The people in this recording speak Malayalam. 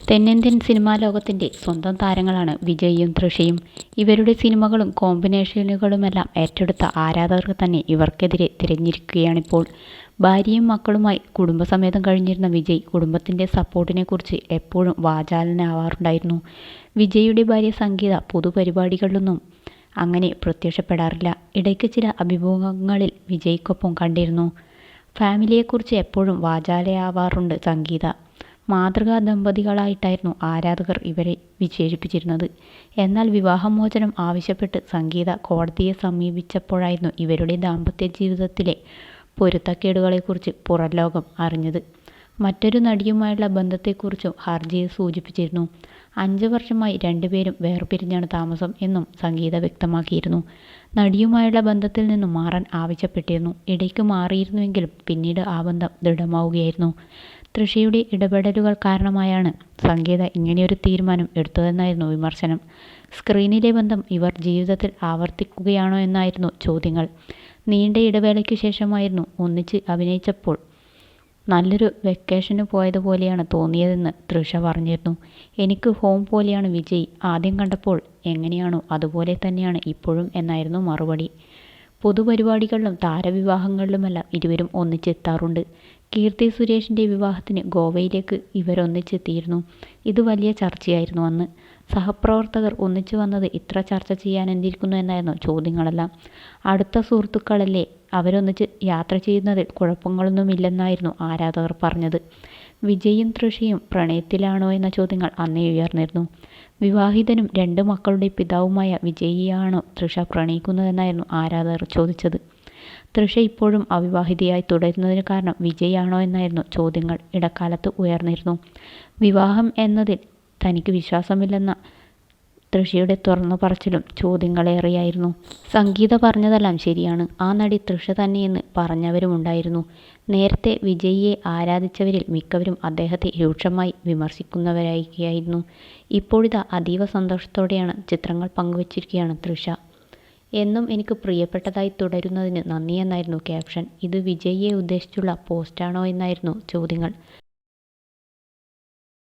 തെന്നിന്ത്യൻ സിനിമാ ലോകത്തിൻ്റെ സ്വന്തം താരങ്ങളാണ് വിജയിയും തൃഷയും. ഇവരുടെ സിനിമകളും കോമ്പിനേഷനുകളുമെല്ലാം ഏറ്റെടുത്ത ആരാധകർ തന്നെ ഇവർക്കെതിരെ തിരിഞ്ഞിരിക്കുകയാണിപ്പോൾ. ഭാര്യയും മക്കളുമായി കുടുംബസമേതം കഴിഞ്ഞിരുന്ന വിജയ് കുടുംബത്തിൻ്റെ സപ്പോർട്ടിനെക്കുറിച്ച് എപ്പോഴും വാചാലനാവാറുണ്ടായിരുന്നു. വിജയിയുടെ ഭാര്യ സംഗീത പൊതുപരിപാടികളിലൊന്നും അങ്ങനെ പ്രത്യക്ഷപ്പെടാറില്ല. ഇടയ്ക്ക് ചില അഭിമുഖങ്ങളിൽ വിജയ്ക്കൊപ്പം കണ്ടിരുന്നു. ഫാമിലിയെക്കുറിച്ച് എപ്പോഴും വാചാലയാവാറുണ്ട് സംഗീത. മാതൃകാ ദമ്പതികളായിട്ടായിരുന്നു ആരാധകർ ഇവരെ വിശേഷിപ്പിച്ചിരുന്നത്. എന്നാൽ വിവാഹമോചനം ആവശ്യപ്പെട്ട് സംഗീത കോടതിയെ സമീപിച്ചപ്പോഴായിരുന്നു ഇവരുടെ ദാമ്പത്യ ജീവിതത്തിലെ പൊരുത്തക്കേടുകളെക്കുറിച്ച് പുറംലോകം അറിഞ്ഞത്. മറ്റൊരു നടിയുമായുള്ള ബന്ധത്തെക്കുറിച്ചും ഹർജിയിൽ സൂചിപ്പിച്ചിരുന്നു. 5 വർഷമായി രണ്ടുപേരും വേർപിരിഞ്ഞാണ് താമസം എന്നും സംഗീത വ്യക്തമാക്കിയിരുന്നു. നടിയുമായുള്ള ബന്ധത്തിൽ നിന്നും മാറാൻ ആവശ്യപ്പെട്ടിരുന്നു. ഇടയ്ക്ക് മാറിയിരുന്നുവെങ്കിലും പിന്നീട് ആ ബന്ധം ദൃഢമാവുകയായിരുന്നു. തൃഷയുടെ ഇടപെടലുകൾ കാരണമായാണ് സംഗീത ഇങ്ങനെയൊരു തീരുമാനം എടുത്തതെന്നായിരുന്നു വിമർശനം. സ്ക്രീനിലെ ബന്ധം ഇവർ ജീവിതത്തിൽ ആവർത്തിക്കുകയാണോ എന്നായിരുന്നു ചോദ്യങ്ങൾ. നീണ്ട ഇടവേളയ്ക്കു ശേഷമായിരുന്നു ഒന്നിച്ച് അഭിനയിച്ചപ്പോൾ നല്ലൊരു വെക്കേഷന് പോയതുപോലെയാണ് തോന്നിയതെന്ന് തൃഷ പറഞ്ഞിരുന്നു. എനിക്ക് ഹോം പോലെയാണ് വിജയ്. ആദ്യം കണ്ടപ്പോൾ എങ്ങനെയാണോ അതുപോലെ തന്നെയാണ് ഇപ്പോഴും എന്നായിരുന്നു മറുപടി. പൊതുപരിപാടികളിലും താരവിവാഹങ്ങളിലുമെല്ലാം ഇരുവരും ഒന്നിച്ചെത്താറുണ്ട്. കീർത്തി സുരേഷിൻ്റെ വിവാഹത്തിന് ഗോവയിലേക്ക് ഇവരൊന്നിച്ചെത്തിയിരുന്നു. ഇത് വലിയ ചർച്ചയായിരുന്നു അന്ന്. സഹപ്രവർത്തകർ ഒന്നിച്ചു വന്നത് ഇത്ര ചർച്ച ചെയ്യാനെന്തിരിക്കുന്നു എന്നായിരുന്നു ചോദ്യങ്ങളെല്ലാം. അടുത്ത സുഹൃത്തുക്കളല്ലേ, അവരൊന്നിച്ച് യാത്ര ചെയ്യുന്നതിൽ കുഴപ്പങ്ങളൊന്നുമില്ലെന്നായിരുന്നു ആരാധകർ പറഞ്ഞത്. വിജയും തൃഷയും പ്രണയത്തിലാണോ എന്ന ചോദ്യങ്ങൾ അന്നേ ഉയർന്നിരുന്നു. വിവാഹിതനും 2 മക്കളുടെ പിതാവുമായ വിജയിയാണോ തൃഷ പ്രണയിക്കുന്നതെന്നായിരുന്നു ആരാധകർ ചോദിച്ചത്. തൃഷ ഇപ്പോഴും അവിവാഹിതയായി തുടരുന്നതിന് കാരണം വിജയ് ആണോ എന്നായിരുന്നു ചോദ്യങ്ങൾ ഇടക്കാലത്ത് ഉയർന്നിരുന്നു. വിവാഹം എന്നതിൽ തനിക്ക് വിശ്വാസമില്ലെന്ന തൃഷയുടെ തുറന്നു പറച്ചിലും ചോദ്യങ്ങളേറെയായിരുന്നു. സംഗീത പറഞ്ഞതെല്ലാം ശരിയാണ്, ആ നടി തൃഷ തന്നെയെന്ന് പറഞ്ഞവരുമുണ്ടായിരുന്നു. നേരത്തെ വിജയിയെ ആരാധിച്ചവരിൽ മിക്കവരും അദ്ദേഹത്തെ രൂക്ഷമായി വിമർശിക്കുന്നവരായിരിക്കുകയായിരുന്നു. ഇപ്പോഴിതാ അതീവ സന്തോഷത്തോടെയാണ് ചിത്രങ്ങൾ പങ്കുവച്ചിരിക്കുകയാണ് തൃഷ. എന്നും എനിക്ക് പ്രിയപ്പെട്ടതായി തുടരുന്നതിന് നന്ദിയെന്നായിരുന്നു ക്യാപ്ഷൻ. ഇത് വിജയിയെ ഉദ്ദേശിച്ചുള്ള പോസ്റ്റാണോ എന്നായിരുന്നു ചോദ്യങ്ങൾ.